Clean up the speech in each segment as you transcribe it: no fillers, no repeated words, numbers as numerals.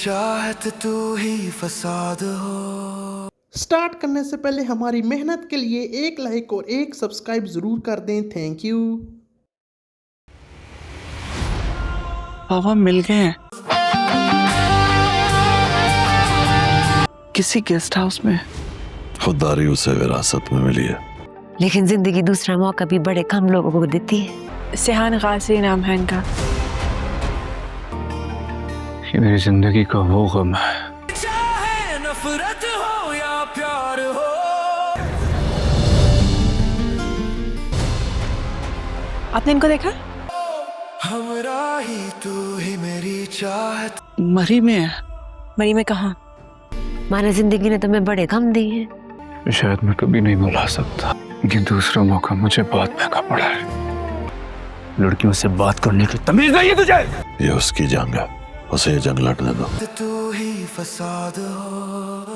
चाहत तू ही फसाद हो। स्टार्ट करने से पहले हमारी मेहनत के लिए एक लाइक और एक सब्सक्राइब जरूर कर दें। Thank you. पापा मिल गए हैं किसी गेस्ट हाउस में। खुददारी उसे विरासत में मिली है, लेकिन जिंदगी दूसरा मौका भी बड़े कम लोगों को देती है। सिहान गाजी नाम है इनका। ये मेरी जिंदगी का वो गम है। चाहे नफरत हो या प्यार हो, आपने इनको देखा? हमरा ही तू ही मेरी चाहत। मरी में है। मरी में कहा? माना जिंदगी ने तुम्हें बड़े गम दिए हैं। शायद मैं कभी नहीं भुला सकता, लेकिन दूसरा मौका मुझे बहुत महंगा पड़ा है। लड़कियों से बात करने की तमीज नहीं है तुझे। ये उसकी जंग है, उसे ये जंग लड़ने दो। तू ही फसाद हो,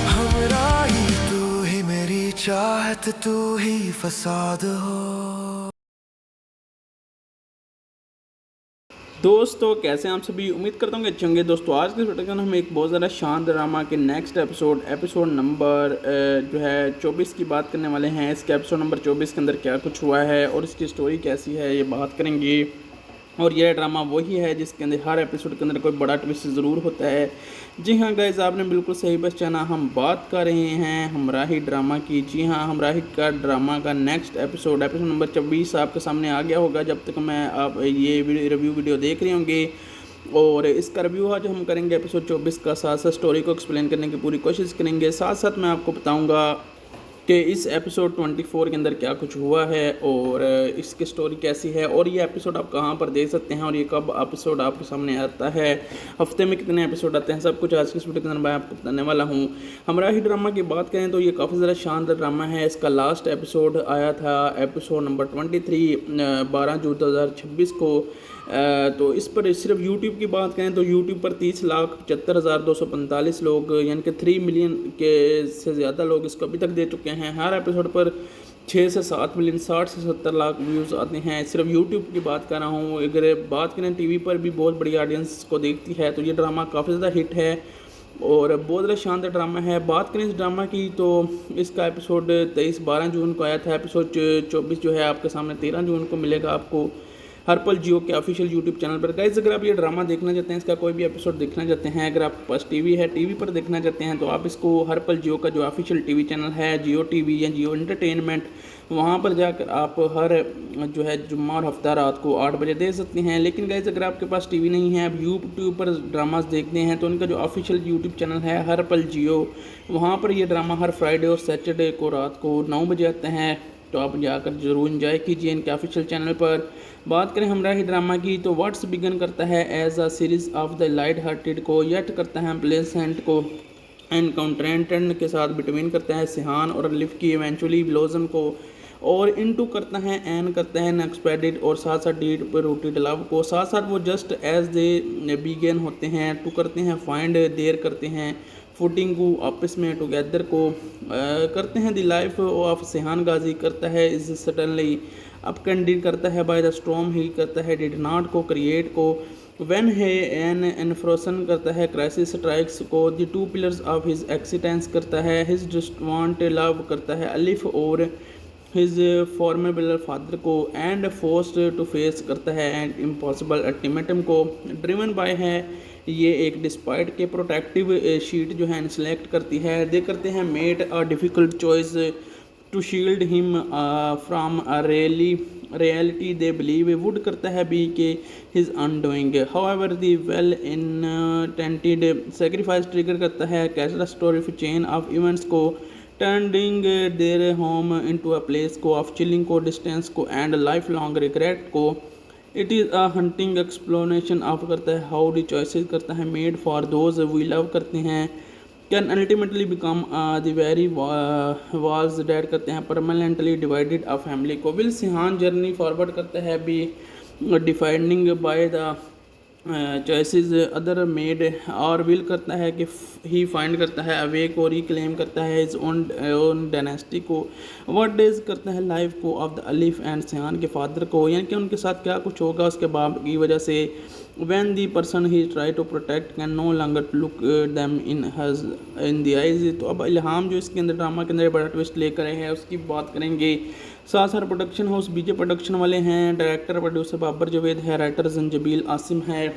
हमरा ही तू ही मेरी चाहत, तू ही फसाद हो। दोस्तों कैसे हैं आप सभी? उम्मीद करता हूँ कि अच्छे होंगे। दोस्तों आज के वीडियो में हम एक बहुत ज़्यादा शानदार ड्रामा के नेक्स्ट एपिसोड नंबर जो है 24 की बात करने वाले हैं। इसके एपिसोड नंबर 24 के अंदर क्या कुछ हुआ है और इसकी स्टोरी कैसी है ये बात करेंगे। और यह ड्रामा वही है जिसके अंदर हर एपिसोड के अंदर कोई बड़ा ट्विस्ट ज़रूर होता है। जी हाँ गाइस, आपने बिल्कुल सही पहचाना, हम बात कर रहे हैं हमराही ड्रामा की। जी हाँ, हमराही का ड्रामा का नेक्स्ट एपिसोड नंबर 24 आपके सामने आ गया होगा जब तक मैं आप ये रिव्यू वीडियो देख रहे होंगे। और इसका रिव्यू आज हम करेंगे एपिसोड 24 का, साथ साथ स्टोरी को एक्सप्लेन करने की पूरी कोशिश करेंगे। साथ साथ मैं आपको बताऊँगा कि इस एपिसोड 24 के अंदर क्या कुछ हुआ है और इसकी स्टोरी कैसी है और ये एपिसोड आप कहाँ पर देख सकते हैं और ये कब एपिसोड आपके सामने आता है, हफ्ते में कितने एपिसोड आते हैं, सब कुछ आज की इस वीडियो के अंदर मैं आपको बताने वाला हूँ। हमराही ड्रामा की बात करें तो ये काफ़ी ज़्यादा शानदार ड्रामा है। इसका लास्ट एपिसोड आया था एपिसोड नंबर 23 12 जून 2026 को। तो इस पर सिर्फ YouTube की बात करें तो YouTube पर 30,75,245 लोग यानी कि 3 मिलियन के से ज़्यादा लोग इसको अभी तक दे चुके हैं। हर एपिसोड पर 6 से 7 मिलियन 60 से 70 लाख व्यूज़ आते हैं। सिर्फ YouTube की बात कर रहा हूँ। अगर बात करें TV पर भी बहुत बड़ी ऑडियंस को देखती है तो ये ड्रामा काफ़ी ज़्यादा हिट है और बहुत ज़्यादा शानदार ड्रामा है। बात करें इस ड्रामा की तो इसका एपिसोड 12 जून को आया था। एपिसोड 24 जो है आपके सामने 13 जून को मिलेगा आपको हर पल जियो के ऑफिशियल यूट्यूब चैनल पर। गाइस अगर आप ये ड्रामा देखना चाहते हैं, इसका कोई भी एपिसोड देखना चाहते हैं, अगर आपके पास टीवी है, टीवी पर देखना चाहते हैं तो आप इसको हर पल जियो का जो ऑफिशियल टीवी चैनल है जियो टीवी या जियो एंटरटेनमेंट, वहाँ पर जाकर आप हर जो है जुम्मा और हफ्ता रात को 8 बजे देख सकते हैं। लेकिन गाइस अगर आपके पास टीवी नहीं है, आप यूट्यूब पर ड्रामास देखते हैं तो उनका जो ऑफिशियल यूट्यूब चैनल है हर पल जियो, वहाँ पर ये ड्रामा हर फ्राइडे और सैटरडे को रात को 9 बजे आते हैं। तो आप जाकर ज़रूर इंजॉय कीजिए इनके ऑफिशियल चैनल पर। बात करें हमराही ड्रामा की तो व्हाट्स बिगन करता है as a series of the light hearted को, यट करता है प्लेसेंट को एनकाउंटेंट के साथ बिटवीन करता है सिहान और लिव की इवेंचुअली ब्लोजम को, और इनटू करता है एन करता है अनएक्सपेक्टेड और साथ साथ डीड पर रूटेड लव को, साथ साथ वो जस्ट एज दे बिगन होते हैं, टू करते हैं फाइंड देर करते हैं फुटिंग को आपस में टुगेदर को करते हैं द लाइफ ऑफ सिहान गाजी करता है इज सडनली अप कैंडिड करता है बाय द स्टॉर्म ही करता है डिड नॉट को क्रिएट को व्हेन है एन एनफ्रोसन करता है क्राइसिस स्ट्राइक्स को the two pillars of his existence करता है हिज जस्ट वांट लव करता है अलिफ और हिज फॉर्मेबल फादर को एंड फोर्स्ड टू फेस करता है एंड इम्पॉसिबल अल्टीमेटम को ड्रिवन बाय है ये एक डिस्पाइट के प्रोटेक्टिव शीट जो है सेलेक्ट करती है। दे करते हैं made a difficult choice to shield him from a reality they believe would करता है बी के his undoing however the well intended sacrifice trigger करता है castle story of chain of events को turning their home into a place को of chilling को distance को and life long regret को it is a haunting exploration of करता है how the choices करता है made for those we love करते हैं can ultimately become the very walls that करते हैं परमानेंटली डिवाइडेड अ फैमिली को विल सिहान जर्नी फॉरवर्ड करता है be defining by the choices other made और विल करता है कि ही फाइंड करता है अवे को, रिक्लेम करता है इज ओन डायनेस्टी को, व्हाट डेज करता है लाइफ को ऑफ द अलिफ एंड सिहान के फादर को, यानी कि उनके साथ क्या कुछ होगा उसके बाप की वजह से। When the person he try to protect can no longer look them in the eyes. तो अब इल्हाम जो इसके अंदर ड्रामा के अंदर बड़ा ट्विस्ट लेकर आए हैं उसकी बात करेंगे। साथ साथ प्रोडक्शन हाउस बीजे प्रोडक्शन वाले हैं, डायरेक्टर प्रोड्यूसर बाबर जवेद है, राइटर जंजबील आसिम है।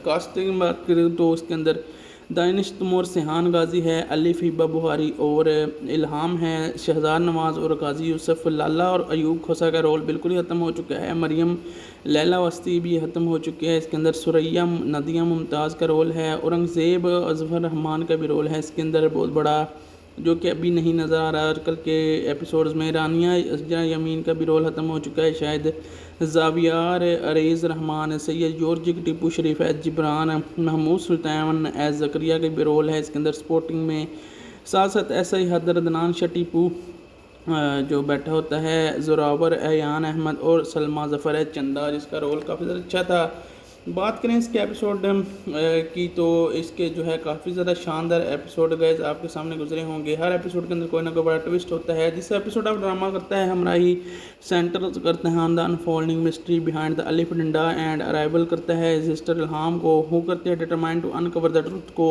कास्टिंग की बात करें तो उसके अंदर दानिश तैमूर, सिहान गाजी है, अलिफ हिबा बुहारी और इल्हाम है, शहजाद नवाज और गाजी यूसुफ। लाला और अयूब खोसा का रोल बिल्कुल ही ख़त्म हो चुका है, मरियम लैला वस्ती भी ख़त्म हो चुकी है। इसके अंदर सुरैया नदिया मुमताज़ का रोल है, औरंगज़ेब अजहर रहमान का भी रोल है इसके अंदर बहुत बड़ा, जो कि अभी नहीं नज़र आ रहा आजकल के एपिसोड्स में। रानिया अजरा यमीन का भी रोल ख़त्म हो चुका है शायद। जावियार अरेज़ रहमान, सैयद जॉर्ज टीपू शरीफ एज जिब्रान, महमूद सुल्तान एज जकरिया का भी रोल है इसके अंदर स्पोर्टिंग में। साथ साथ ऐसा ही हदर अदनान शाह टीपू जो बैठा होता है, जोरावर अयान अहमद और सलमा ज़फ़र है चंदा, जिसका रोल काफ़ी ज़्यादा अच्छा था। बात करें इसके एपिसोड की तो इसके जो है काफ़ी ज़्यादा शानदार एपिसोड गाइस आपके सामने गुजरे होंगे। हर एपिसोड के अंदर कोई ना कोई बड़ा ट्विस्ट होता है। जिस एपिसोड आप ड्रामा करता है हमराही सेंटर करते हैं on the unfolding mystery behind the अलिफ डंडा एंड अराइवल करता है सिस्टर इल्हाम को, हु करते हैं determine to uncover the truth को।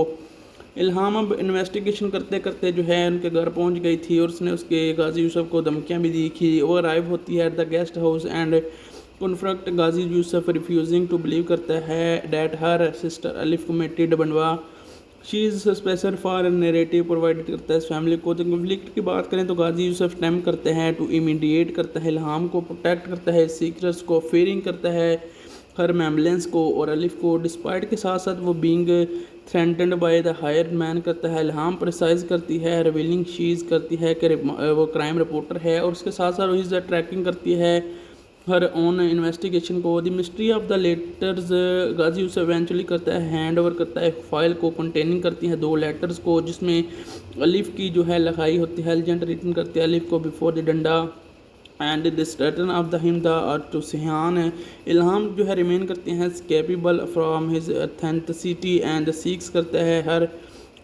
इल्हाम अब इन्वेस्टिगेशन करते करते जो है उनके घर पहुंच गई थी और उसने उसके गाजी यूसुफ को धमकियाँ भी दी थी। वो अराइव होती है at the guest house and confront Ghazi Yusuf refusing to believe करता है that her sister Alif committed बनवा she is suspicious for narrative provide करता है इस फैमिली को। तो कन्फ्लिक्ट की बात करें तो गाजी यूसुफ अटेम्प्ट करते हैं टू इमीडिएट करता है इल्हाम को, प्रोटेक्ट करता है सीक्रेट्स को, फेयरिंग करता है हर मेम्बलेंस को और अलिफ को। डिस्पाइट के साथ साथ वो being threatened by the higher man करता है। इल्हाम प्रिसाइज करती है, रिवीलिंग शीज करती है कि वो क्राइम रिपोर्टर है और उसके साथ साथ वो ट्रैकिंग करती है हर ओन इन्वेस्टिगेशन को। The mystery of the letters Ghazi उसे इवेंचुअली करता है हैंड ओवर करता है फाइल को कंटेनिंग करती है 2 लेटर्स को, जिसमें अलिफ की जो है लिखाई होती है एजेंट रिटन करते हैं अलिफ को बिफोर द डंडा and this return of the him the to सिहान। इल्हाम जो है रिमेन करते हैं capable from his authenticity and seeks करता है हर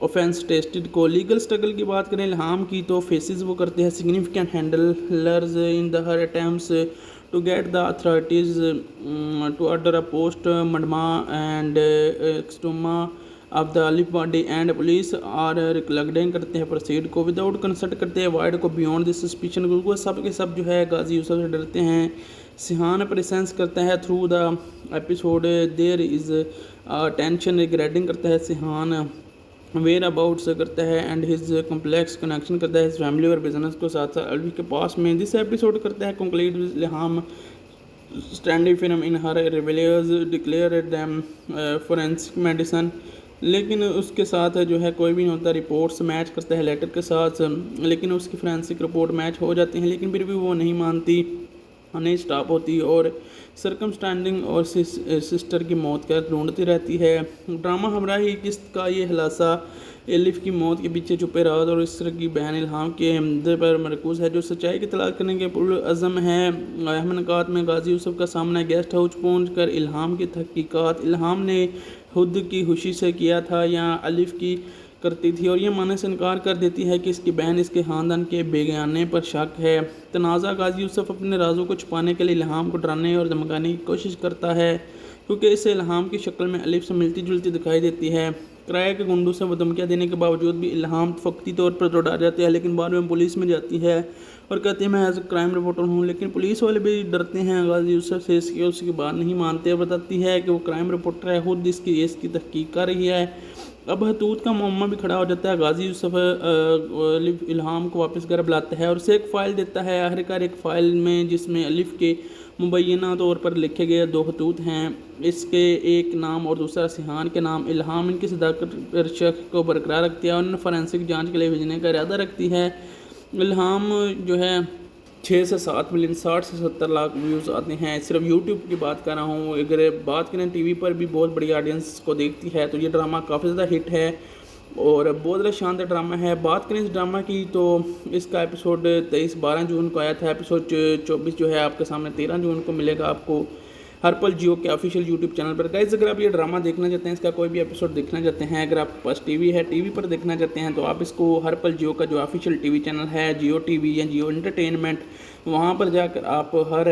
ऑफेंस टेस्टेड को। लीगल स्ट्रगल की बात करें इल्हाम की तो फेसेस वो करते हैं significant handlers in the her attempts to get the authorities to order a post-mortem and exhumation of the Alif body and police are reluctant करते हैं प्रोसीड को विदाउट कंसल्ट करते हैं वाइड को बियॉन्ड दिस सस्पिशन को। सब के सब जो है गाजी यूसुफ से डरते हैं। सिहान प्रेजेंस करता है through the episode there is tension regretting करता है सिहान वेयर अबाउट्स करता है एंड हिज कॉम्प्लेक्स कनेक्शन करता है फैमिली और बिजनेस को साथ साथ अल्वी के पास में। दिस एपिसोड करता है conclude Ilham standing film in her रिवेलियर्स declare them forensic medicine, लेकिन उसके साथ जो है कोई भी नहीं होता। रिपोर्ट्स मैच करता है लेटर के साथ, लेकिन उसकी फोरेंसिक रिपोर्ट मैच हो जाती है लेकिन फिर भी वो नहीं मानती, नहीं स्टॉप होती और सरकमस्टैंडिंग और सिस्टर की मौत का ढूंढती रहती है। ड्रामा हमराही किस्त का ये खुलासा एलिफ की मौत के पीछे छुपे राज और इस तरह की बहन इल्हाम के हमदे पर मरकूज़ है जो सच्चाई की तलाश करने के पुरअज़म है। अहमनकात में गाजी यूसुफ का सामना गेस्ट हाउस पहुँच कर इल्हाम की तहकीकात इल्हाम ने खुद की खुशी से किया था या अलिफ की करती थी और ये मानने से इनकार कर देती है कि इसकी बहन इसके ख़ानदान के बेगाने पर शक है। तनाज़ा गाजी यूसुफ अपने राजों को छुपाने के लिए इल्हाम को डराने और धमकाने की कोशिश करता है क्योंकि इसे इल्हाम की शक्ल में अलिफ से मिलती जुलती दिखाई देती है। किराए के गुंडों से वो धमकियाँ देने के बावजूद भी इल्हाम फ़क्ती तौर पर तो डर जाते हैं, लेकिन बाद में पुलिस में जाती है और कहती है मैं एज क्राइम रिपोर्टर हूँ, लेकिन पुलिस वाले भी डरते हैं गाजी यूसुफ से इसकी उसकी बात नहीं मानते। बताती है कि वो क्राइम रिपोर्टर है, खुद इसकी तहकीक कर रही है। अब हतूत का मामला भी खड़ा हो जाता है। गाजी यूसुफ इल्हाम को वापस घर बुलाता है और उसे एक फ़ाइल देता है, आखिरकार एक फ़ाइल में जिसमें अलिफ के मुबैना तौर पर लिखे गए 2 खतूत हैं, इसके एक नाम और दूसरा सिहान के नाम। इल्हाम इनकी सदाकत शक को बरकरार रखती है और उन्हें फोरेंसिक जांच के लिए भेजने का इरादा रखती है। इल्हाम जो है 6 से 7 मिलियन 60 से 70 लाख व्यूज़ आते हैं। सिर्फ यूट्यूब की बात कर रहा हूँ, अगर बात करें टीवी पर भी बहुत बड़ी ऑडियंस को देखती है तो ये ड्रामा काफ़ी ज़्यादा हिट है और बहुत ज़्यादा शानदार ड्रामा है। बात करें इस ड्रामा की तो इसका एपिसोड 23-12 जून को आया था। एपिसोड 24 जो है आपके सामने 13 जून को मिलेगा आपको। हर पल जियो के ऑफिशियल यूट्यूब चैनल पर। गाइस अगर आप ये ड्रामा देखना चाहते हैं, इसका कोई भी एपिसोड देखना चाहते हैं, अगर आपके पास टीवी है, टीवी पर देखना चाहते हैं, तो आप इसको हर पल जियो का जो ऑफिशियल टीवी चैनल है, जियो टीवी या जियो एंटरटेनमेंट, वहाँ पर जाकर आप हर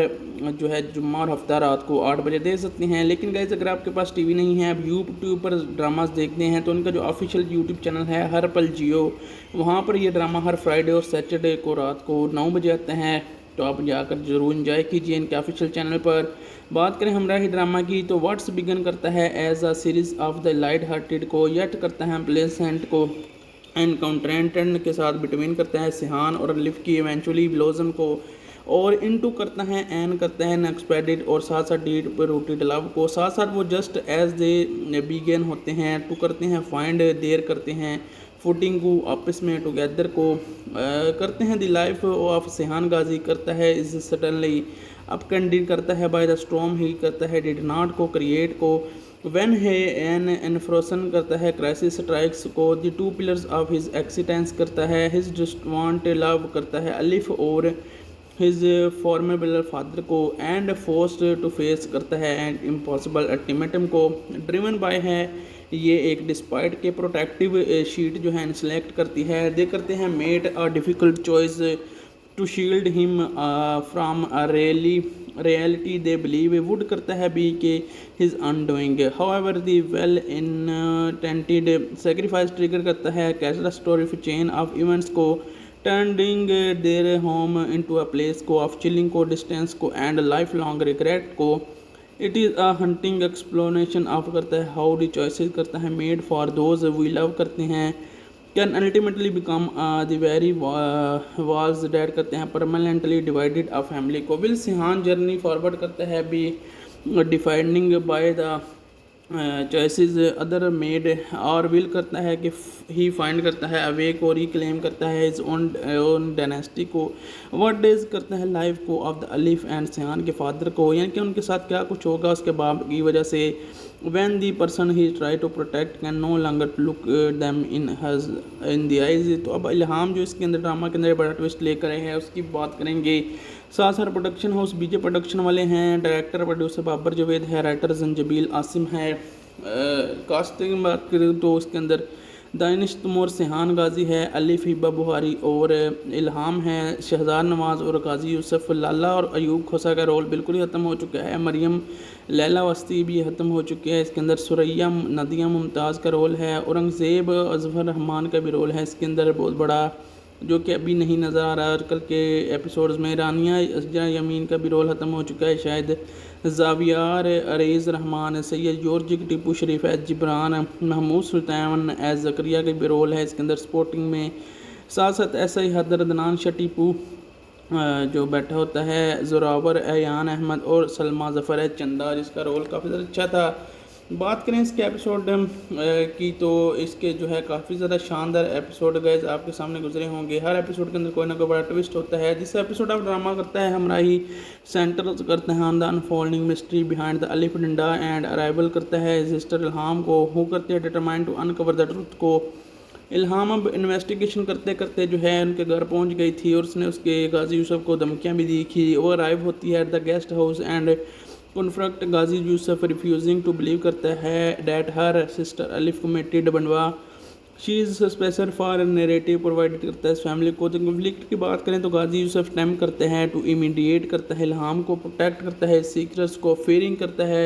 जो है जुम्मा और हफ्ता रात को 8 बजे देख सकते हैं। लेकिन गाइस अगर आपके पास टीवी नहीं है, आप यूट्यूब पर ड्रामास देखते हैं, तो उनका जो ऑफिशियल यूट्यूब चैनल है हर पल जियो, वहाँ पर ये ड्रामा हर फ्राइडे और सैटरडे को रात को 9 बजे आते हैं। तो आप जाकर ज़रूर इंजॉय कीजिए इनके ऑफिशियल चैनल पर। बात करें हमराही ड्रामा की, तो व्हाट्स बिगन करता है as a series of the light hearted को, यट करता है प्लेसेंट को एनकाउंटेंटेंट के साथ बिटवीन करता है सिहान और लिफ की इवेंचुअली ब्लोजम को, और इनटू करता है एन करता है अनएक्सपेक्टेड और साथ साथ डीड पर रूटेड लव को, साथ साथ वो जस्ट एज दे बिगन होते हैं, टू करते हैं फाइंड देर करते हैं फुटिंग को आपस में टुगेदर को करते हैं द लाइफ ऑफ सिहान गाजी करता है इज सडनली अपकंडीड करता है बाय द स्टॉर्म ही करता है डिड नॉट को क्रिएट को व्हेन है एन एनफ्रोसन करता है क्राइसिस स्ट्राइक्स को the two pillars of his existence करता है हिज जस्ट वांट लव करता है अलिफ और हिज फॉर्मेबल फादर को एंड फोर्स्ड टू फेस करता है एंड इम्पॉसिबल अल्टीमेटम को ड्रिवन बाय है ये एक डिस्पाइट के प्रोटेक्टिव शीट जो है सेलेक्ट करती है दे करते हैं made a difficult choice to shield him from a reality they believe would करता है बी के his undoing however the well intended sacrifice trigger करता है castle story of chain of events को turning their home into a place को of chilling को distance को and life long regret को it is a haunting exploration of करता है how the choices करता है made for those we love करते हैं can ultimately become the very walls that करते हैं परमानेंटली डिवाइडेड अ फैमिली को विल सिहान जर्नी फॉरवर्ड करता है be defining by the choices other made और विल करता है कि ही फाइंड करता है अवे को रिक्लेम करता है इज ओन डायनेस्टी को व्हाट डेज करता है लाइफ को ऑफ द अलिफ एंड सिहान के फादर को, यानी कि उनके साथ क्या कुछ होगा उसके बाप की वजह से when the person he try to protect can no longer look them in the eyes। तो अब इल्हाम जो इसके अंदर ड्रामा के अंदर बड़ा ट्विस्ट लेकर आए हैं उसकी बात करेंगे। साथ साथ प्रोडक्शन हाउस बीजे प्रोडक्शन वाले हैं, डायरेक्टर प्रोड्यूसर बाबर जवेद है, राइटर जंजबील आसिम है। कास्टिंग की बात करें तो उसके अंदर दानिश तमोर सिहान गाजी है, अलिफ हिब्बा बुहारी और इल्हाम है, शहजाद नवाज़ और गाजी यूसुफ, लाला और अयूब खोसा का रोल बिल्कुल ही ख़त्म हो चुका है, मरियम लैला वस्ती भी ख़त्म हो चुकी है। इसके अंदर सुरैया नदिया मुमताज़ का रोल है, औरंगज़ेब अजहर रहमान का भी रोल है इसके अंदर बहुत बड़ा, जो कि अभी नहीं नज़र आ रहा कल के एपिसोड्स में। रानिया अजरा यमीन का भी रोल ख़त्म हो चुका है शायद, जावियार अरेज़ रहमान, सैयद जॉर्ज टिपू शरीफ एज जिब्रान, महमूद सुल्तान एज जकरिया का भी रोल है इसके अंदर स्पोर्टिंग में। साथ साथ ऐसा ही हदरदनान शटीपू जो बैठा होता है, जोरावर अयान अहमद और सलमा ज़फ़र है चंदा जिसका रोल काफ़ी ज़्यादा अच्छा था। बात करें इसके एपिसोड की तो इसके जो है काफ़ी ज़्यादा शानदार एपिसोड गाइस आपके सामने गुजरे होंगे। हर एपिसोड के अंदर कोई ना कोई बड़ा ट्विस्ट होता है। जिस एपिसोड ऑफ ड्रामा करता है हमराही सेंटर करते हैं on the unfolding mystery behind the अलिफ डंडा एंड अराइवल करता है सिस्टर इल्हाम को, हु करते हैं determine to uncover the truth को। इल्हाम अब इन्वेस्टिगेशन करते करते जो है उनके घर पहुंच गई थी और उसने उसके गाजी यूसुफ को धमकियां भी दी थी। वो अराइव होती है at the guest house and confront Ghazi Yusuf refusing to believe करता है that her sister Alif committed बनवा she is suspicious for narrative provide करता है इस फैमिली को। तो कन्फ्लिक्ट की बात करें तो गाजी यूसुफ अटेम्प्ट करते हैं टू इमीडिएट करता है इल्हाम को, प्रोटेक्ट करता है सीक्रेट्स को, फेयरिंग करता है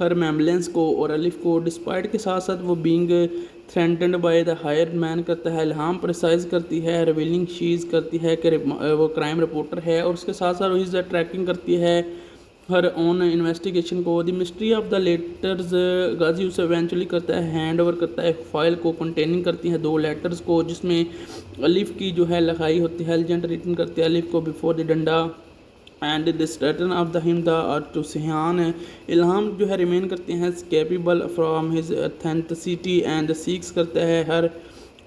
हर मेम्बलेंस को और अलिफ को, डिस्पाइट के साथ साथ वो being threatened by the higher man करता है। इल्हाम प्रिसाइज करती है, रिवीलिंग शीज करती है कि वो क्राइम रिपोर्टर है और उसके साथ साथ वो ट्रैकिंग करती है हर ओन इन्वेस्टिगेशन को। The mystery of the letters Ghazi उसे इवेंचुअली करता है हैंड ओवर करता है फाइल को कंटेनिंग करती है 2 लेटर्स को जिसमें अलिफ की जो है लिखाई होती है एजेंट रिटर्न करते हैं अलिफ को बिफोर द डंडा and this return of the him the to सिहान। इल्हाम जो है रिमेन करते हैं capable from his authenticity and seeks करता है हर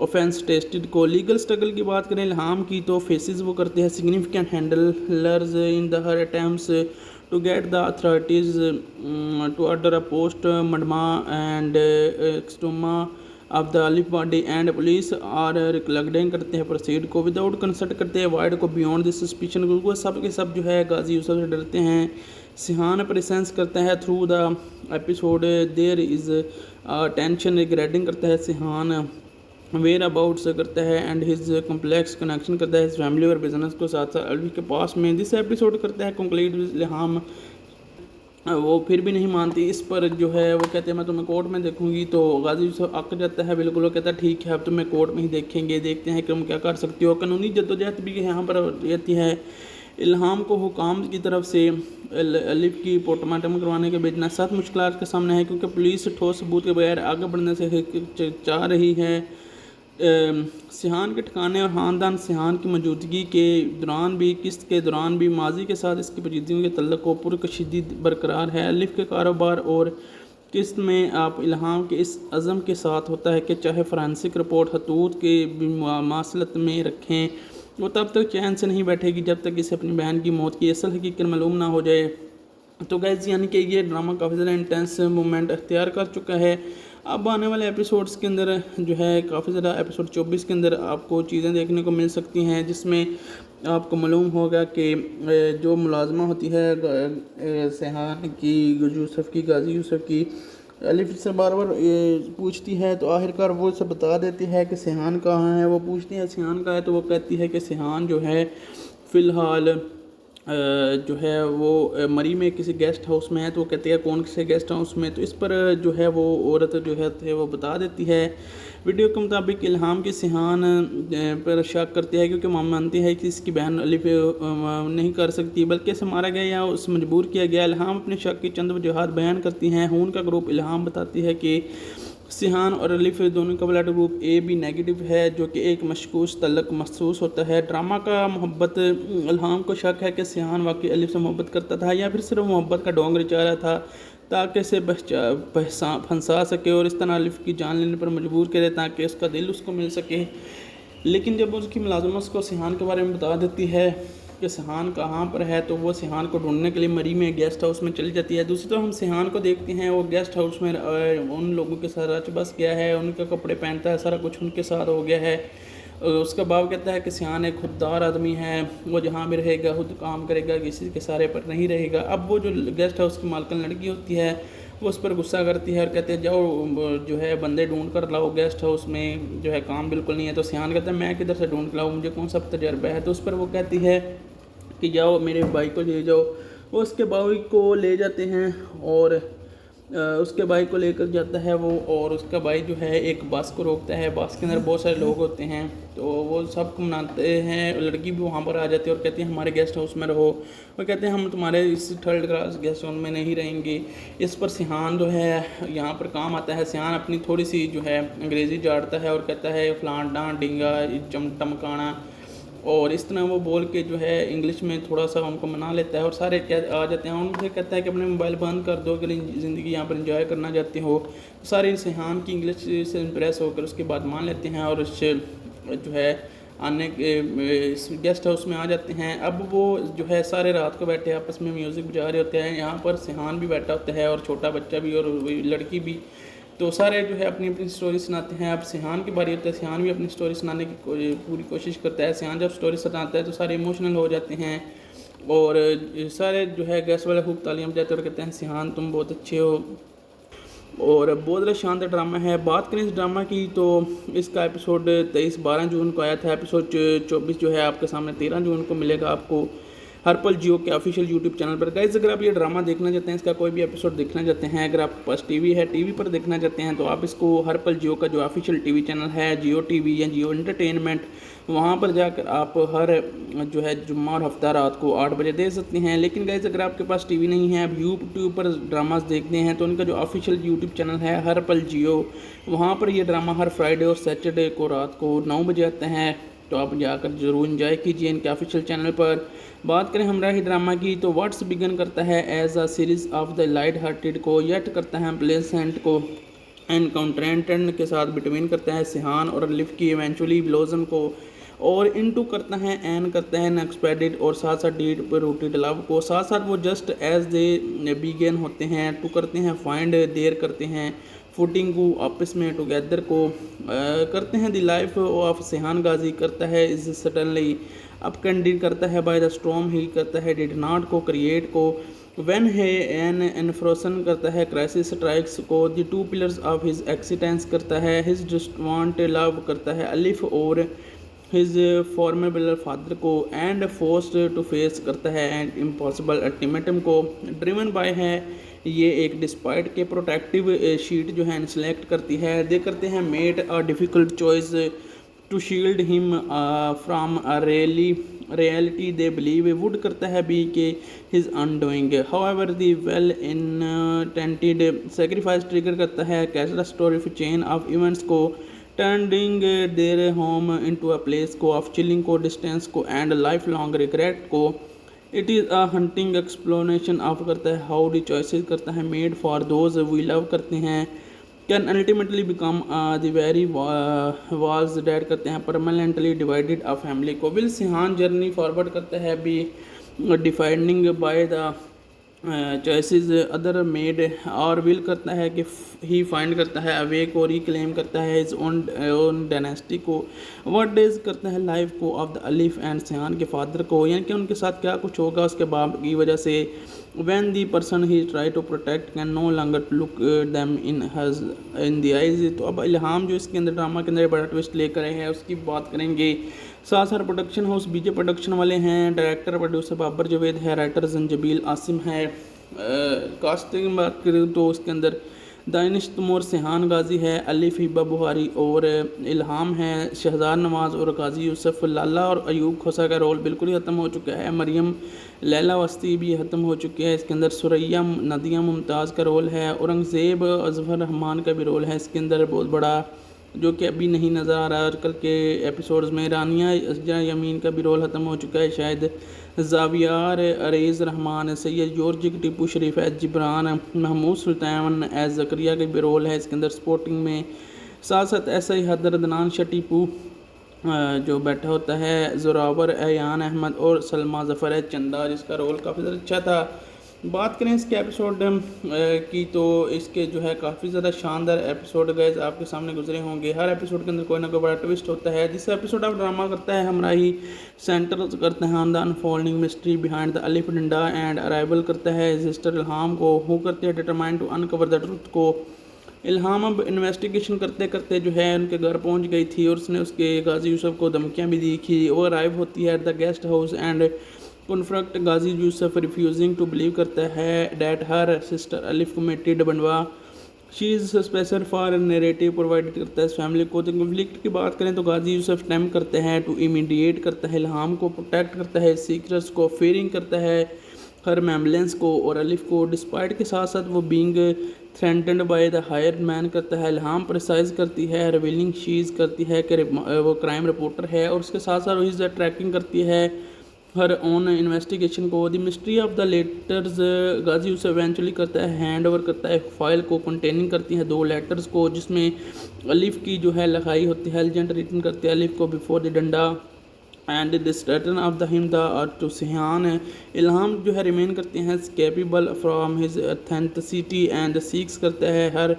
ऑफेंस टेस्टेड को। लीगल स्ट्रगल की बात करें इल्हाम की तो फेसेस वो करते हैं significant handlers in the her attempts to get the authorities to order a post-mortem and exhumation of the Alif body and police are reluctant करते हैं proceed को without consent करते हैं void को beyond the suspicion को। सब के सब जो है गाजी यूसुफ से डरते हैं सिहान प्रेजेंस करता है through the episode there is tension regretting करता है सिहान, वेयर अबाउट्स करता है एंड हिज कम्प्लेक्स कनेक्शन करता है फैमिली और बिजनेस को साथ साथ अल्वी के पास में। दिस एपिसोड करता है कंप्लीट इल्हाम, वो फिर भी नहीं मानती इस पर जो है वो कहते हैं मैं तुम्हें कोर्ट में देखूंगी। तो गाजी यूसुफ अक जाता है बिल्कुल, वो कहता है ठीक है अब तुम्हें कोर्ट में ही देखेंगे, देखते हैं कि तुम क्या कर सकती हो। कानूनी जद्दोजहद भी यहाँ पर रहती है। इल्हाम को हुकाम की तरफ से अलिफ की पोस्टमार्टम करवाने के भेजना सख्त मुश्किलात के सामने है क्योंकि पुलिस ठोस सबूत के बगैर आगे बढ़ने से चाह रही है। सिहान के ठिकाने और ख़ानदान सिहान की मौजूदगी के दौरान भी किस्त के दौरान भी माजी के साथ इसकी पेचीदगियों के तल्लुक़ को पुरकशीदी बरकरार है। अलिफ के कारोबार और किस्त में आप इल्हाम के इस अज़म के साथ होता है कि चाहे फ़ोरेंसिक रिपोर्ट हतूत के मासलत में रखें, वो तब तक चैन से नहीं बैठेगी जब तक इसे अपनी बहन की मौत की असल हकीकत मालूम ना हो जाए। तो गाइस यानी कि ये ड्रामा काफ़ी ज़्यादा इंटेंस मोमेंट अख्तियार कर चुका है। अब आने वाले एपिसोड्स के अंदर जो है काफ़ी ज़्यादा एपिसोड 24 के अंदर आपको चीज़ें देखने को मिल सकती हैं जिसमें आपको मालूम होगा कि जो मुलाजमा होती है सिहान की, यूसुफ की, गाजी यूसुफ की, अलिफ से बार बार पूछती है तो आखिरकार वो उसे बता देती है कि सिहान कहाँ है। वो पूछती है सिहान कहाँ है तो वो कहती है कि सिहान जो है फ़िलहाल जो है वो मरी में किसी गेस्ट हाउस में है। तो वो कहते हैं कौन से गेस्ट हाउस में, तो इस पर जो है वो औरत जो है वो बता देती है। वीडियो के मुताबिक इल्हाम की सिहान पर शक करती है क्योंकि मां मानती है कि इसकी बहन अलिफ नहीं कर सकती बल्कि इसे मारा गया या उसे मजबूर किया गया। इल्हाम अपने शक की चंद वजूहात बयान करती हैं। खून का ग्रुप इल्हाम बताती है कि सिहान और अलिफ दोनों का blood group A B negative है जो कि एक मशकूस तल्लुक़ महसूस होता है। ड्रामा का मोहब्बत इल्हाम को शक है कि सिहान वाकई अलिफ से मोहब्बत करता था या फिर सिर्फ मोहब्बत का ढोंग रचा रहा था ताकि इसे फंसा सके और इस तरह अलिफ की जान लेने पर मजबूर करे ताकि उसका दिल उसको मिल सके। लेकिन जब उसकी मुलाजमत को सिहान के बारे में बता देती है कि सिहान कहाँ पर है तो वो सिहान को ढूंढने के लिए मरी में गेस्ट हाउस में चली जाती है। दूसरी तरफ हम सिहान को देखते हैं वो गेस्ट हाउस में उन लोगों के साथ रच बस गया है, उनके कपड़े पहनता है, सारा कुछ उनके साथ हो गया है। उसका बाप कहता है कि सिहान एक खुददार आदमी है, वो जहाँ भी रहेगा खुद काम करेगा, किसी के सारे पर नहीं रहेगा। अब वो जो गेस्ट हाउस की मालकिन लड़की होती है वो उस पर गुस्सा करती है और कहते हैं जाओ जो है बंदे ढूंढ कर लाओ, गेस्ट हाउस में जो है काम बिल्कुल नहीं है। तो सिहान कहता है मैं किधर से ढूंढ लाऊँ, मुझे कौन सा तजर्बा है। तो उस पर वो कहती है कि जाओ मेरे भाई को ले जाओ। वो उसके भाई को ले जाते हैं और उसके भाई को लेकर जाता है वो, और उसका भाई जो है एक बस को रोकता है। बस के अंदर बहुत सारे लोग होते हैं तो वो सब मनाते हैं। लड़की भी वहाँ पर आ जाती है और कहती है हमारे गेस्ट हाउस में रहो। वो कहते हैं हम तुम्हारे इस थर्ड क्लास गेस्ट हाउस में नहीं रहेंगे। इस पर सिहान जो है यहाँ पर काम आता है। सिहान अपनी थोड़ी सी जो है अंग्रेज़ी झाड़ता है और कहता है फलान डां डिंगा टमकाना, और इस तरह वो बोल के जो है इंग्लिश में थोड़ा सा उनको मना लेता है और सारे आ जाते हैं। उनसे कहता है कि अपने मोबाइल बंद कर दो, अगर ज़िंदगी यहाँ पर एंजॉय करना चाहते हो। सारे सिहान की इंग्लिश से इम्प्रेस होकर उसके बाद मान लेते हैं और उससे जो है आने के गेस्ट हाउस में आ जाते हैं। अब वो जो है सारे रात को बैठे आपस में म्यूज़िक बजा रहे होते हैं। यहाँ पर सिहान भी बैठा होता है और छोटा बच्चा भी और लड़की भी। तो सारे जो है अपनी अपनी स्टोरी सुनाते हैं। अब सिहान की बारी होती है, सिहान भी अपनी स्टोरी सुनाने की पूरी कोशिश करता है। सिहान जब स्टोरी सुनाता है तो सारे इमोशनल हो जाते हैं और सारे जो है गेस्ट वाले खूब तालियां बजाते और कहते हैं सिहान तुम बहुत अच्छे हो। और बहुत ज़्यादा शानदार ड्रामा है। बात करें इस ड्रामा की तो इसका एपिसोड 12 जून को आया था। एपिसोड 24 जो है आपके सामने 13 जून को मिलेगा आपको हर पल जियो के ऑफिशियल यूट्यूब चैनल पर। गाइस अगर आप ये ड्रामा देखना चाहते हैं, इसका कोई भी एपिसोड देखना चाहते हैं, अगर आपके पास टीवी है, टीवी पर देखना चाहते हैं तो आप इसको हर पल जियो का जो ऑफिशियल टीवी चैनल है जियो टीवी या जियो एंटरटेनमेंट, वहाँ पर जाकर आप हर जो है जुम्मा और हफ्ता रात को 8 बजे दे सकते हैं। लेकिन गाइस अगर आपके पास टीवी नहीं है, आप यूट्यूब पर ड्रामास देखते हैं तो उनका जो ऑफिशियल यूट्यूब चैनल है हर पल जियो, वहाँ पर ये ड्रामा हर फ्राइडे और सैटरडे को रात को 9 बजे आते हैं। तो आप जाकर ज़रूर इंजॉय कीजिए इनके ऑफिशियल चैनल पर। बात करें हमराही ड्रामा की तो व्हाट्स बिगन करता है as a series of the light hearted को, येट करता है प्लेसेंट को एनकाउंट्रेंटन के साथ बिटवीन करता है सिहान और अलिफ की इवेंचुअली ब्लोजम को, और इनटू करता है एन करता है अनएक्सपेक्टेड और साथ साथ डीड पर रूटेड लव को। साथ साथ वो जस्ट एज दे बिगन होते हैं, टू करते हैं फाइंड, देर करते हैं फुटिंग को, आपस में टुगेदर को करते हैं। द लाइफ ऑफ सिहान गाजी करता है इज सडनली अप कैंडिड करता है बाय द स्टॉर्म ही करता है डिड नॉट को, क्रिएट को, व्हेन है एन एनफ्रोसन करता है क्राइसिस स्ट्राइक्स को, the two pillars of his existence करता है, हिज जस्ट वांट लव करता है अलिफ और हिज फॉर्मेबल फादर को, एंड फोर्स्ड टू फेस करता है एंड इम्पॉसिबल अल्टीमेटम को, ड्रिवन बाय है ये एक डिस्पाइट के प्रोटेक्टिव शीट जो है सेलेक्ट करती है, दे करते हैं made a difficult choice to shield him from a reality they believe would करता है बी के his undoing, however the well intended sacrifice trigger करता है कैटास्ट्रोफिक चेन ऑफ इवेंट्स को, turning their home into a place को of chilling को, distance को and life long regret को, it is a haunting exploration of करता है how the choices करता है made for those we love करते हैं, can ultimately become the very walls that करते हैं परमानेंटली डिवाइडेड अ फैमिली को, विल सिहान जर्नी फॉरवर्ड करता है be defining by the choices other made, और विल करता है कि ही फाइंड करता है अवेक और रिक्लेम करता है इस ओन डायनेस्टी को, व्हाट डेज करता है लाइफ को ऑफ द अलिफ एंड सिहान के फादर को, यानी कि उनके साथ क्या कुछ होगा उसके बाप की वजह से, when the person he try to protect can no longer look them in the eyes. तो अब इल्हाम जो इसके अंदर ड्रामा के अंदर बड़ा ट्विस्ट लेकर आए हैं उसकी बात करेंगे। साथ साथ प्रोडक्शन हाउस बीजे प्रोडक्शन वाले हैं, डायरेक्टर प्रोड्यूसर बाबर जावेद है, राइटर जंजबील आसिम है। कास्टिंग की बात करें तो उसके अंदर दानिश तैमूर सिहान गाजी है, अलिफ हिबा बुहारी और इल्हाम है, शहजाद नवाज़ और गाजी यूसुफ, लाला और अयूब खोसा का रोल बिल्कुल ही ख़त्म हो चुका है, मरियम लैला वस्ती भी ख़त्म हो चुकी है। इसके अंदर सुरैया नदिया मुमताज़ का रोल है, औरंगज़ेब अजहर रहमान का भी रोल है इसके अंदर बहुत बड़ा, जो कि अभी नहीं नज़र आ रहा आजकल के एपिसोड्स में। रानिया अजरा यमीन का भी रोल ख़त्म हो चुका है शायद, जावियार अरेज़ रहमान, सैयद जॉर्ज टीपू शरीफ एज जिब्रान, महमूद सुल्तान एज जकरिया का भी रोल है इसके अंदर सपोर्टिंग में। साथ साथ ऐसा ही हदर अदनान शाह टीपू जो बैठा होता है, जोरावर अयान अहमद और सलमा ज़फ़र चंदा जिसका रोल काफ़ी ज़्यादा अच्छा था। बात करें इसके एपिसोड की तो इसके जो है काफ़ी ज़्यादा शानदार एपिसोड गए आपके सामने गुजरे होंगे। हर एपिसोड के अंदर कोई ना कोई बड़ा ट्विस्ट होता है। जिस एपिसोड आप ड्रामा करता है हमराही सेंटर करते हैं the unfolding mystery behind the अलिफ डंडा एंड अराइवल करता है सिस्टर इल्हाम को, हु करते हैं determine to uncover the truth को। इल्हाम अब इन्वेस्टिगेशन करते करते जो है उनके घर पहुंच गई थी और उसने उसके गाजी यूसुफ को धमकियाँ भी दी थी। वो अराइव होती है at the guest house and confront Ghazi Yusuf refusing to believe करता है that her sister Alif committed बनवा, she is special for narrative provide करता है इस फैमिली को। तो कन्फ्लिक्ट की बात करें तो गाजी यूसुफ अटेम्प्ट करते हैं टू इमीडिएट करता है इल्हाम को, प्रोटेक्ट करता है सीक्रेट्स को, फेयरिंग करता है हर मेम्बलेंस को और अलिफ को, डिस्पाइट के साथ साथ वो being threatened by the higher man करता है। इल्हाम प्रिसाइज करती है, रिवीलिंग शीज करती है कि वो क्राइम रिपोर्टर है और उसके साथ साथ वो ट्रैकिंग करती है हर ओन इन्वेस्टिगेशन को। The mystery of the letters Ghazi उसे इवेंचुअली करता है हैंड ओवर करता है फाइल को कंटेनिंग करती है 2 लेटर्स को जिसमें अलिफ की जो है लिखाई होती है एजेंट रिटर्न करते हैं अलिफ को बिफोर द डंडा and this return of the him the to सिहान। इल्हाम जो है रिमेन करते हैं capable from his authenticity and seeks करता है हर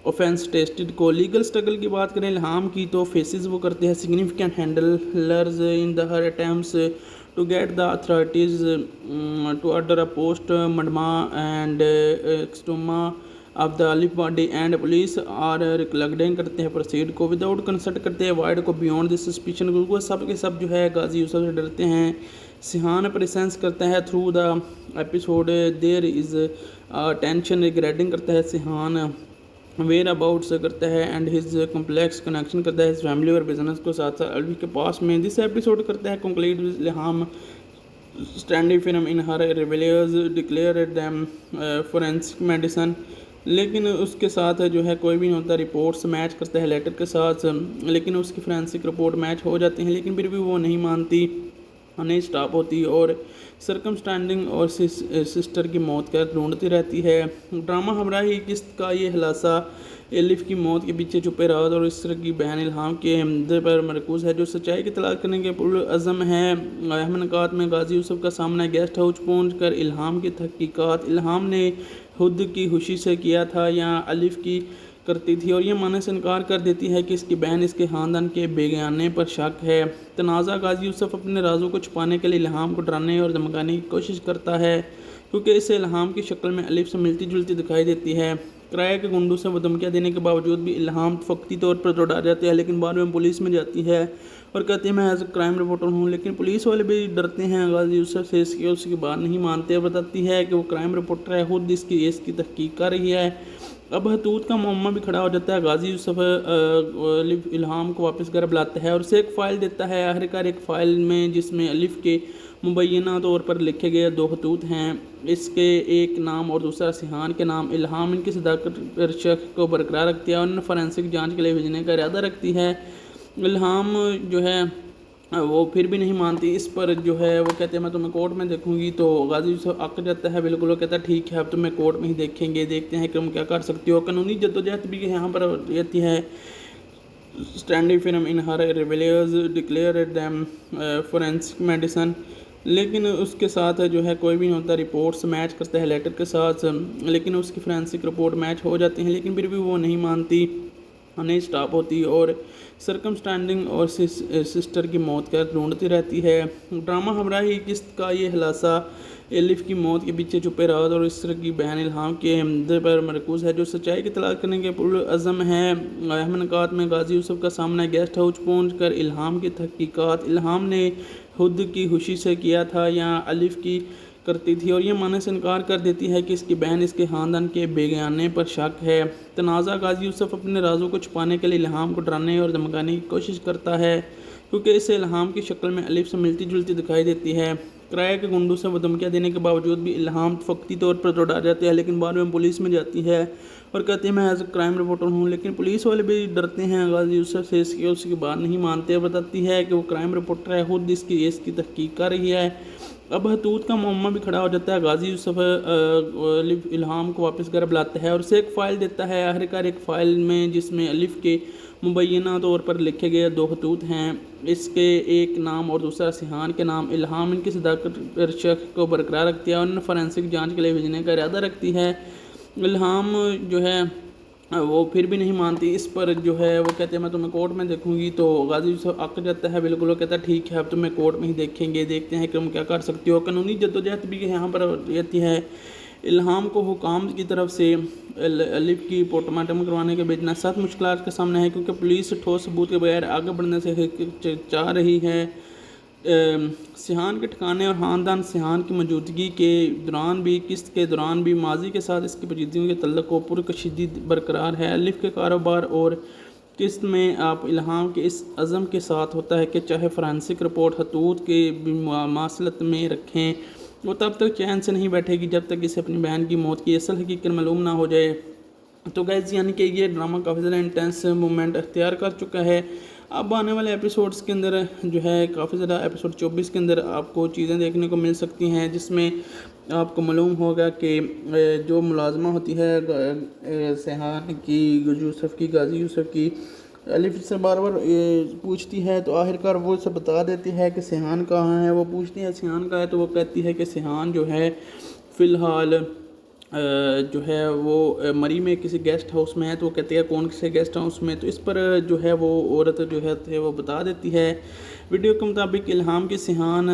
ऑफेंस टेस्टेड को। लीगल स्ट्रगल की बात करें इल्हाम की तो फेसेस वो करते हैं significant handlers in the her attempts to get the authorities to order a post-mortem and exhumation of the Alif body and police are reluctant करते हैं प्रोसीड को विदाउट कंसल्ट करते हैं वाइड को बियॉन्ड दिस सस्पिशन को। सब के सब जो है गाजी यूसुफ से डरते हैं। सिहान प्रेजेंस करता है through the episode there is tension regretting करता है सिहान वेयर अबाउट्स करता है एंड हिज कॉम्प्लेक्स कनेक्शन करता है फैमिली और बिजनेस को साथ साथ अल्वी के पास में। दिस एपिसोड करता है conclude with Ilham standing film in her रिवेलियर्स declare them forensic medicine, लेकिन उसके साथ जो है कोई भी नहीं होता। रिपोर्ट्स मैच करता है लेटर के साथ लेकिन उसकी फोरेंसिक रिपोर्ट मैच हो जाती हैं लेकिन फिर भी वो नहीं मानती, नहीं स्टॉप होती और सरकमस्टैंडिंग और सिस्टर की मौत का ढूंढती रहती है। ड्रामा हमराही किस्त का ये खुलासा एलिफ की मौत के पीछे छुपे राज और इस तरह की बहन इल्हाम के हमदे पर मरकूज़ है जो सच्चाई की तलाश करने के पुरअज़म है। अहमनकात में गाजी यूसुफ का सामना गेस्ट हाउस पहुँच कर इल्हाम की तहकीकात इल्हाम ने खुद की खुशी से किया था या अलिफ की करती थी और ये मानने से इनकार कर देती है कि इसकी बहन इसके ख़ानदान के बेगाने पर शक है। तनाज़ा गाजी यूसुफ अपने राजों को छुपाने के लिए इल्हाम को डराने और धमकाने की कोशिश करता है। क्योंकि इसे इल्हाम की शक्ल में अलिफ से मिलती जुलती दिखाई देती है। किराए के गुंडों से वो धमकियाँ देने के बावजूद भी इल्हाम वक्ती तौर पर तो डर जाते हैं, लेकिन बाद में पुलिस में जाती है और कहती है मैं एज ए क्राइम रिपोर्टर हूँ। लेकिन पुलिस वाले भी डरते हैं गाजी यूसुफ से, इसकी उसकी बात नहीं मानते। बताती है कि वो क्राइम रिपोर्टर है, खुद इसकी तहकीक कर रही है। अब हतूत का मामला भी खड़ा हो जाता है। गाजी यूसुफ इल्हाम को वापस घर बुलाता है और उसे एक फ़ाइल देता है, आखिरकार एक फ़ाइल में जिसमें अलिफ के मुबैना तौर पर लिखे गए 2 खतूत हैं। इसके एक नाम और दूसरा सिहान के नाम। इल्हाम इनकी सदाकत शक को बरकरार रखती है और उन्हें फॉरेंसिक जांच के लिए भेजने का इरादा रखती है। इल्हाम जो है वो फिर भी नहीं मानती। इस पर जो है वो कहते हैं मैं तुम्हें कोर्ट में देखूंगी। तो गाजी यूसुफ अक जाता है, बिल्कुल वो कहता है ठीक है अब तुम्हें कोर्ट में ही देखेंगे, देखते हैं कि तुम क्या कर सकती हो। कानूनी जद्दोजहद भी यहाँ पर रहती है। Standing film in her रिवेलियर्स declare them forensic medicine, लेकिन उसके साथ जो है कोई भी नहीं होता। रिपोर्ट्स मैच करता है लेटर के साथ, लेकिन उसकी फोरेंसिक रिपोर्ट मैच हो जाती हैं, लेकिन फिर भी वो नहीं मानती, नहीं स्टॉप होती और सरकमस्टैंडिंग और सिस्टर की मौत का ढूंढती रहती है। ड्रामा हमराही किस्त का ये खुलासा एलिफ की मौत के पीछे छुपे राज और इस तरह की बहन इल्हाम के हमदे पर मरकूज़ है, जो सच्चाई की तलाश करने के पुरअज़म है। अहमनकात में गाजी यूसुफ का सामना गेस्ट हाउस पहुँच कर इल्हाम की तहकीकात। इल्हाम ने खुद की खुशी से किया था या अलिफ की करती थी और ये मानने से इनकार कर देती है कि इसकी बहन इसके ख़ानदान के बेगाने पर शक है। तनाज़ा गाजी यूसुफ अपने राजों को छुपाने के लिए इल्हाम को डराने और धमकाने की कोशिश करता है, क्योंकि इसे इल्हाम की शक्ल में अलिफ से मिलती जुलती दिखाई देती है। किराए के गुंडों से वो धमकियाँ देने के बावजूद भी इल्हाम वक्ती तौर पर तो डर जाते हैं, लेकिन बाद में पुलिस में जाती है और कहती है मैं एज ए क्राइम रिपोर्टर हूँ। लेकिन पुलिस वाले भी डरते हैं गाजी यूसुफ से, इसकी उसकी बात नहीं मानते। बताती है कि वो क्राइम रिपोर्टर है, खुद इसकी तहकीक कर रही है। अब हतूत का मामला भी खड़ा हो जाता है। गाजी यूसुफ इल्हाम को वापस घर बुलाता है और उसे एक फ़ाइल देता है, आखिरकार एक फ़ाइल में जिसमें अलिफ के मुबैना तौर पर लिखे गए 2 खतूत हैं। इसके एक नाम और दूसरा सिहान के नाम। इल्हाम इनकी सदाकत शक को बरकरार रखती है और उन्हें फॉरेंसिक जांच के लिए भेजने का इरादा रखती है। इल्हाम जो है वो फिर भी नहीं मानती। इस पर जो है वो कहते हैं मैं तुम्हें कोर्ट में देखूंगी। तो गाजी यूसुफ अक जाता है, बिल्कुल वो कहता है ठीक है अब तुम्हें कोर्ट में ही देखेंगे, देखते हैं कि तुम क्या कर सकती हो। कानूनी जद्दोजहद भी यहाँ पर रहती है। इल्हाम को हुकाम की तरफ से अलिफ की पोस्टमार्टम करवाने के भेजना सख्त मुश्किलात के सामने है, क्योंकि पुलिस ठोस सबूत के बगैर आगे बढ़ने से चाह रही है। सिहान के ठिकाने और ख़ानदान सिहान की मौजूदगी के दौरान भी, किस्त के दौरान भी, माजी के साथ इसकी पेचीदगियों के तल्लुक़ को पुरकशीदी बरकरार है। अलिफ के कारोबार और किस्त में आप इल्हाम के इस अज़म के साथ होता है कि चाहे फॉरेंसिक रिपोर्ट हतूत के मासलत में रखें, वो तब तक चैन से नहीं बैठेगी जब तक इसे अपनी बहन की मौत की असल हकीकत मालूम ना हो जाए। तो गाइस यानी कि ये ड्रामा काफ़ी ज़्यादा इंटेंस मोमेंट अख्तियार कर चुका है। अब आने वाले एपिसोड्स के अंदर जो है काफ़ी ज़्यादा एपिसोड 24 के अंदर आपको चीज़ें देखने को मिल सकती हैं, जिसमें आपको मालूम होगा कि जो मुलाजमा होती है सिहान की, यूसुफ की, गाजी यूसुफ की, अलिफ से बार बार पूछती है, तो आखिरकार वो उसे बता देती है कि सिहान कहाँ है। वो पूछती है सिहान कहाँ है, तो वो कहती है कि सिहान जो है फ़िलहाल जो है वो मरी में किसी गेस्ट हाउस में है। तो वो कहती है कौन से गेस्ट हाउस में। तो इस पर जो है वो औरत जो है वो बता देती है। वीडियो के मुताबिक इल्हाम की सिहान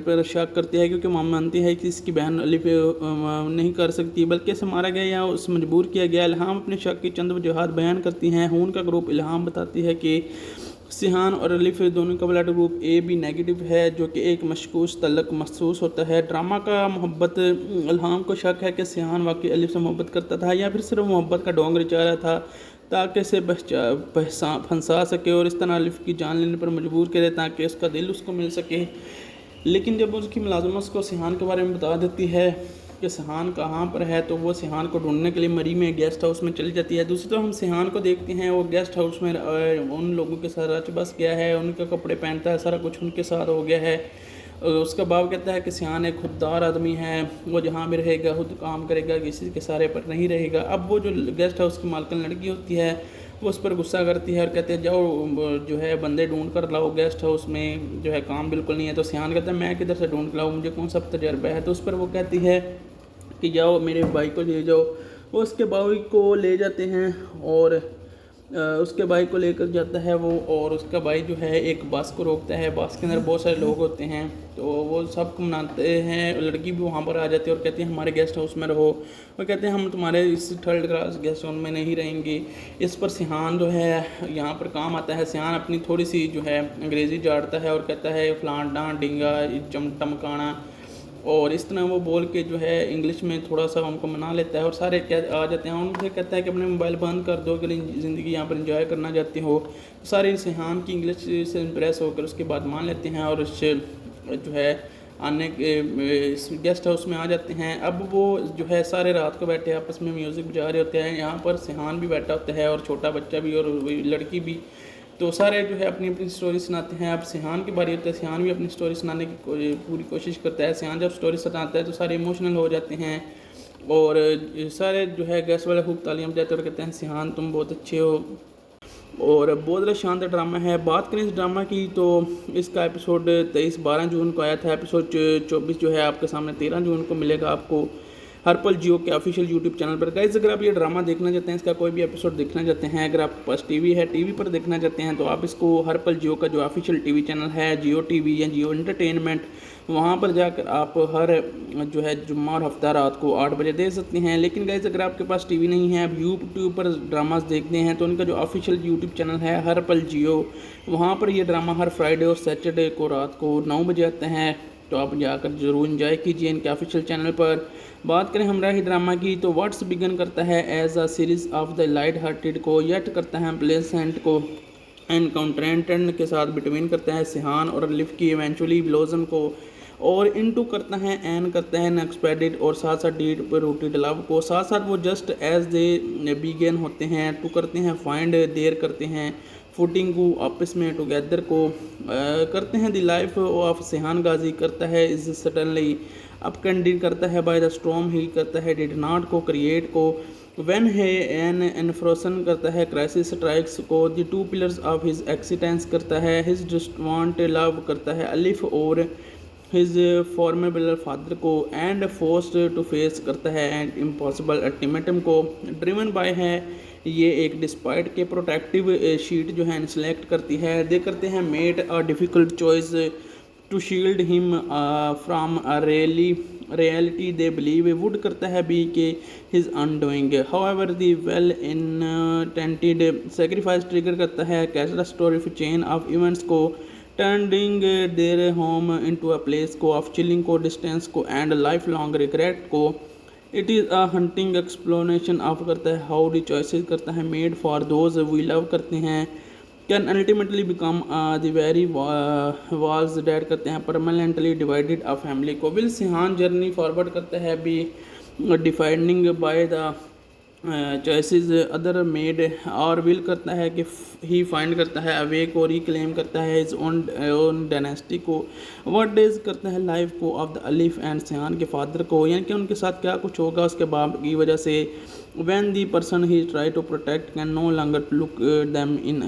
पर शक करती है, क्योंकि मानती है कि इसकी बहन अलिफ नहीं कर सकती, बल्कि इसे मारा गया या उस मजबूर किया गया। इल्हाम अपने शक की चंद वजूहात बयान करती हैं। खून का ग्रुप इल्हाम बताती है कि सिहान और अलिफ दोनों का blood group A B negative है, जो कि एक मशकूस तल्लक महसूस होता है। ड्रामा का मोहब्बत इल्हाम को शक है कि सिहान वाकई अलिफ से मोहब्बत करता था या फिर सिर्फ मोहब्बत का डोंग रचा रहा था ताकि इसे फंसा सके और इस तरह अलिफ की जान लेने पर मजबूर करे ताकि उसका दिल उसको मिल सके। लेकिन जब उसकी मुलाजमा उसको सिहान के बारे में बता देती है कि सिहान कहाँ पर है, तो वो सिहान को ढूंढने के लिए मरी में गेस्ट हाउस में चली जाती है। दूसरी तरफ हम सिहान को देखते हैं, वो गेस्ट हाउस में उन लोगों के साथ रच बस गया है, उनके कपड़े पहनता है, सारा कुछ उनके साथ हो गया है। उसका बाप कहता है कि सिहान एक खुददार आदमी है, वो जहाँ भी रहेगा खुद काम करेगा, किसी के सारे पर नहीं रहेगा। अब वो जो गेस्ट हाउस की मालकिन लड़की होती है वो उस पर गुस्सा करती है और कहते हैं जाओ जो है बंदे ढूंढ कर लाओ, गेस्ट हाउस में जो है काम बिल्कुल नहीं है। तो सिहान कहता है मैं किधर से ढूंढ कर लाऊँ, मुझे कौन सा तजर्बा है। तो उस पर वो कहती है कि जाओ मेरे भाई को ले जाओ। वो उसके भाई को ले जाते हैं और उसके भाई को लेकर जाता है वो, और उसका भाई जो है एक बस को रोकता है। बस के अंदर बहुत सारे लोग होते हैं, तो वो सबको मनाते हैं। लड़की भी वहाँ पर आ जाती है और कहती है हमारे गेस्ट हाउस में रहो। वो कहते हैं हम तुम्हारे इस 3rd क्लास गेस्ट हाउस में नहीं रहेंगे। इस पर सिहान जो है यहाँ पर काम आता है। सिहान अपनी थोड़ी सी जो है अंग्रेज़ी झाड़ता है और कहता है फलान डां डिंगा टमकाना, और इस तरह वो बोल के जो है इंग्लिश में थोड़ा सा उनको मना लेता है। और सारे आ जाते हैं। उनसे कहता है कि अपने मोबाइल बंद कर दो, अगर ज़िंदगी यहाँ पर एंजॉय करना चाहते हो। सारे सिहान की इंग्लिश से इम्प्रेस होकर उसके बाद मान लेते हैं और उससे जो है आने के गेस्ट हाउस में आ जाते हैं। अब वो जो है सारे रात को बैठे आपस में म्यूज़िक बजा रहे होते हैं। यहाँ पर सिहान भी बैठा होता है और छोटा बच्चा भी और लड़की भी। तो सारे जो है अपनी अपनी स्टोरी सुनाते हैं। अब सिहान की बारी होती है। सिहान भी अपनी स्टोरी सुनाने की पूरी कोशिश करता है। सिहान जब स्टोरी सुनाता है तो सारे इमोशनल हो जाते हैं और सारे जो है गेस्ट वाले खूब तालियां बजाते और कहते हैं सिहान तुम बहुत अच्छे हो। और बहुत ज़्यादा शानदार ड्रामा है। बात करें इस ड्रामा की तो इसका एपिसोड 12 जून को आया था। एपिसोड 24 जो है आपके सामने 13 जून को मिलेगा आपको हर पल जियो के ऑफिशियल यूट्यूब चैनल पर। गाइस अगर आप ये ड्रामा देखना चाहते हैं, इसका कोई भी एपिसोड देखना चाहते हैं, अगर आपके पास टीवी है, टीवी पर देखना चाहते हैं, तो आप इसको हर पल जियो का जो ऑफिशियल टीवी चैनल है जियो टीवी या जियो एंटरटेनमेंट, वहाँ पर जाकर आप हर जो है जुम्मा और हफ्ता रात को 8 बजे देख सकते हैं। लेकिन गाइस अगर आपके पास टीवी नहीं है, आप यूट्यूब पर ड्रामास देखते हैं, तो उनका जो ऑफिशियल यूट्यूब चैनल है हर पल जियो, वहाँ पर ये ड्रामा हर फ्राइडे और सैटरडे को रात को 9 बजे आते हैं। तो आप जाकर ज़रूर इंजॉय कीजिए इनके ऑफिशियल चैनल पर। बात करें हमराही ड्रामा की तो व्हाट्स बिगन करता है as a series of the light hearted को, येट करता है प्लेसेंट को एनकाउंट्रेंटन के साथ बिटवीन करता है सिहान और अलिफ की इवेंचुअली ब्लोजम को, और इनटू करता है एन करता है अनएक्सपेक्टेड और साथ साथ डीड पर रूटेड लव को, साथ साथ वो जस्ट एज दे बिगेन होते हैं। टू करते हैं फाइंड देर करते हैं फुटिंग को आपस में टुगेदर को करते हैं। द लाइफ ऑफ सिहान गाजी करता है इज सडनली अप कैंडिड करता है बाय द स्टॉर्म ही करता है डिड नॉट को क्रिएट को व्हेन है एन एनफ्रोसन करता है क्राइसिस स्ट्राइक्स को the two pillars of his existence करता है हिज जस्ट वांट लव करता है अलिफ और हिज फॉर्मेबल फादर को एंड फोर्स्ड टू फेस करता है एंड इम्पॉसिबल अल्टीमेटम को ड्रिवन बाय है ये एक डिस्पाइट के प्रोटेक्टिव शीट जो है सेलेक्ट करती है। दे करते हैं made a difficult choice to shield him from a reality they believe would करता है बी के his undoing however the well intended sacrifice trigger करता है castle story chain of events को turning their home into a place को of chilling को distance को and life long regret को। It is a haunting exploration of करता है how the choices करता है made for those we love करते हैं can ultimately become the very walls that करते हैं परमानेंटली डिवाइडेड अ फैमिली को। विल सिहान जर्नी फॉरवर्ड करता है be defining by the choices other made और विल करता है कि ही फाइंड करता है अवेक और रिक्लेम करता है इज ओन डायनेस्टी को। व्हाट डेज करता है लाइफ को ऑफ द अलिफ एंड सिहान के फादर को, यानी कि उनके साथ क्या कुछ होगा उसके बाप की वजह से। When the person he try to protect can no longer look them in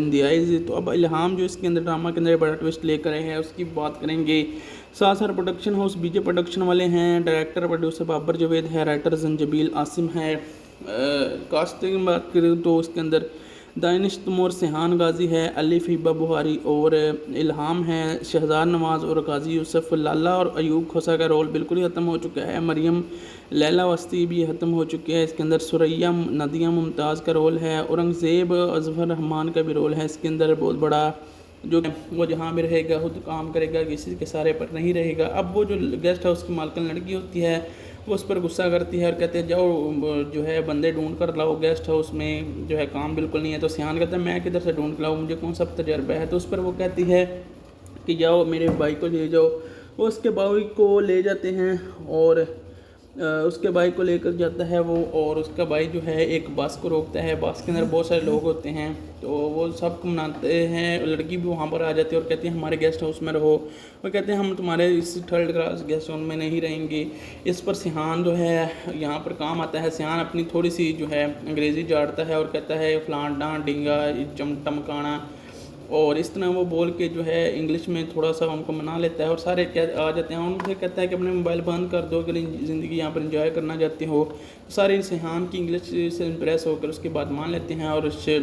the eyes. तो अब इल्हाम जो इसके अंदर ड्रामा के अंदर बड़ा ट्विस्ट लेकर आए हैं उसकी बात करेंगे। साथ साथ प्रोडक्शन हाउस बीजे प्रोडक्शन वाले हैं, डायरेक्टर प्रोड्यूसर बाबर जवेद है, राइटर जंजबील आसिम है। कास्टिंग बात करें तो उसके अंदर दानिश तैमूर सिहान गाजी है, अलिफ हिबा बुहारी और इल्हाम है, शहजाद नवाज़ और गाजी यूसुफ। लाला और अयूब खोसा का रोल बिल्कुल ही ख़त्म हो चुका है। मरियम लैला वस्ती भी ख़त्म हो चुकी है। इसके अंदर सुरैया नदिया मुमताज़ का रोल है। औरंगज़ेब अजहर रहमान का भी रोल है इसके अंदर बहुत बड़ा, जो वो जहाँ भी रहेगा खुद काम करेगा, किसी के सारे पर नहीं रहेगा। अब वो जो गेस्ट हाउस की मालकिन लड़की होती है वो उस पर गुस्सा करती है और कहते हैं जाओ जो है बंदे ढूंढ कर लाओ, गेस्ट हाउस में जो है काम बिल्कुल नहीं है। तो सिहान कहता है मैं किधर से ढूंढ लाऊँ, मुझे कौन सा तजर्बा है। तो उस पर वो कहती है कि जाओ मेरे भाई को ले जाओ। वो उसके भाई को ले जाते हैं और उसके भाई को लेकर जाता है वो, और उसका भाई जो है एक बस को रोकता है। बस के अंदर बहुत सारे लोग होते हैं, तो वो सबको मनाते हैं। लड़की भी वहाँ पर आ जाती है और कहती है हमारे गेस्ट हाउस में रहो। वो कहते हैं हम तुम्हारे इस 3rd क्लास गेस्ट हाउस में नहीं रहेंगे। इस पर सिहान जो है यहाँ पर काम आता है। सिहान अपनी थोड़ी सी जो है अंग्रेज़ी झाड़ता है और कहता है फलान डां डिंगा टमकाना, और इस तरह वो बोल के जो है इंग्लिश में थोड़ा सा उनको मना लेता है और सारे आ जाते हैं। उनसे कहता है कि अपने मोबाइल बंद कर दो, अगर ज़िंदगी यहाँ पर इंजॉय करना चाहते हो। तो सारे सिहान की इंग्लिश से इम्प्रेस होकर उसके बाद मान लेते हैं और उससे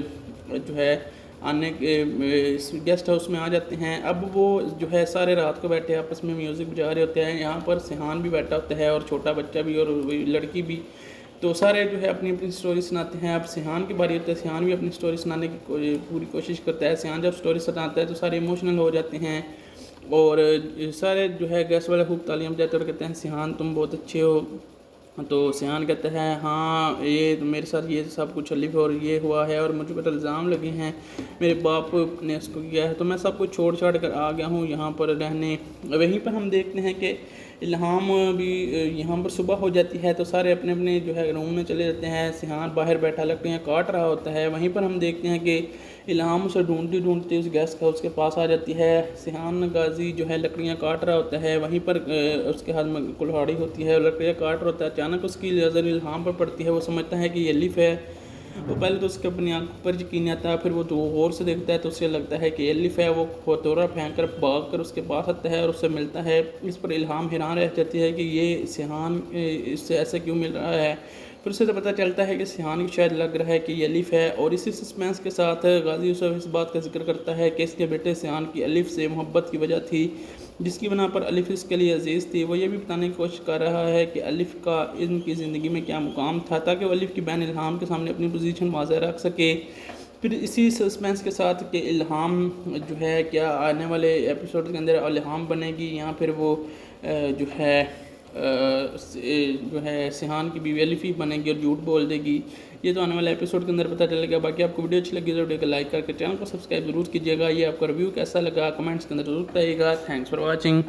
जो है आने के गेस्ट हाउस में आ जाते हैं। अब वो जो है सारे रात को बैठे आपस में म्यूज़िक बजा रहे होते हैं। यहाँ पर सिहान भी बैठा होता है और छोटा बच्चा भी और लड़की भी। तो सारे जो है अपनी अपनी स्टोरी सुनाते हैं। अब सिहान की बारी होती है, सिहान भी अपनी स्टोरी सुनाने की पूरी कोशिश करता है। सिहान जब स्टोरी सुनाता है तो सारे इमोशनल हो जाते हैं और सारे जो है गेस्ट वाले खूब तालियां बजाते और कहते हैं सिहान तुम बहुत अच्छे हो। तो सिहान कहता है हाँ ये मेरे साथ ये सब कुछ अलिफ और ये हुआ है और मुझे पर इल्ज़ाम लगे हैं, मेरे बाप ने इसको किया है, तो मैं सब कुछ छोड़ छाड़ कर आ गया हूँ यहाँ पर रहने। वहीं पर हम देखते हैं कि इल्हाम भी यहाँ पर सुबह हो जाती है तो सारे अपने अपने जो है रूम में चले जाते हैं। सिहान बाहर बैठा लकड़ियाँ काट रहा होता है। वहीं पर हम देखते हैं कि इल्हाम उसे ढूंढती ढूंढती उस गेस्ट हाउस के पास आ जाती है। सिहान गाजी जो है लकड़ियाँ काट रहा होता है, वहीं पर उसके हाथ में कुल्हाड़ी होती है और लकड़ियाँ काट रहा होता है। अचानक उसकी नज़र इल्हाम पर पड़ती है। वो समझता है कि ये अलिफ है। वो पहले तो उसके अपनी आँख पर यकीन आता है, फिर वो तो गौर से देखता है तो उसे लगता है कि अलिफ है। वो हथौड़ा फेंक कर भाग कर उसके पास आता है और उससे मिलता है। इस पर इल्हाम हैरान रह जाती है कि ये सिहान इससे ऐसे क्यों मिल रहा है। फिर उसे तो पता चलता है कि सिहान की शायद लग रहा है कि ये अलिफ है। और इसी सस्पेंस के साथ गाजी यूसुफ इस बात का जिक्र करता है कि इसके बेटे सिहान की अलिफ से मोहब्बत की वजह थी, जिसकी बना पर अलिफ इसके लिए अजीज़ थी। वो ये भी बताने की कोशिश कर रहा है कि अलिफ का इनकी ज़िंदगी में क्या मुकाम था, ताकि वो अलिफ की बहन इल्हाम के सामने अपनी पोजीशन वाज़ेह रख सके। फिर इसी सस्पेंस के साथ कि इल्हाम जो है क्या आने वाले एपिसोड के अंदर इल्हाम बनेगी या फिर वो जो है सिहान की बीवी अलिफ ही बनेगी और झूठ बोल देगी, ये तो आने वाले एपिसोड के अंदर पता चलेगा। बाकी आपको वीडियो अच्छी लगी तो वीडियो को लाइक करके चैनल को सब्सक्राइब जरूर कीजिएगा। ये आपका रिव्यू कैसा लगा कमेंट्स के अंदर जरूर बताइएगा। Thanks for watching.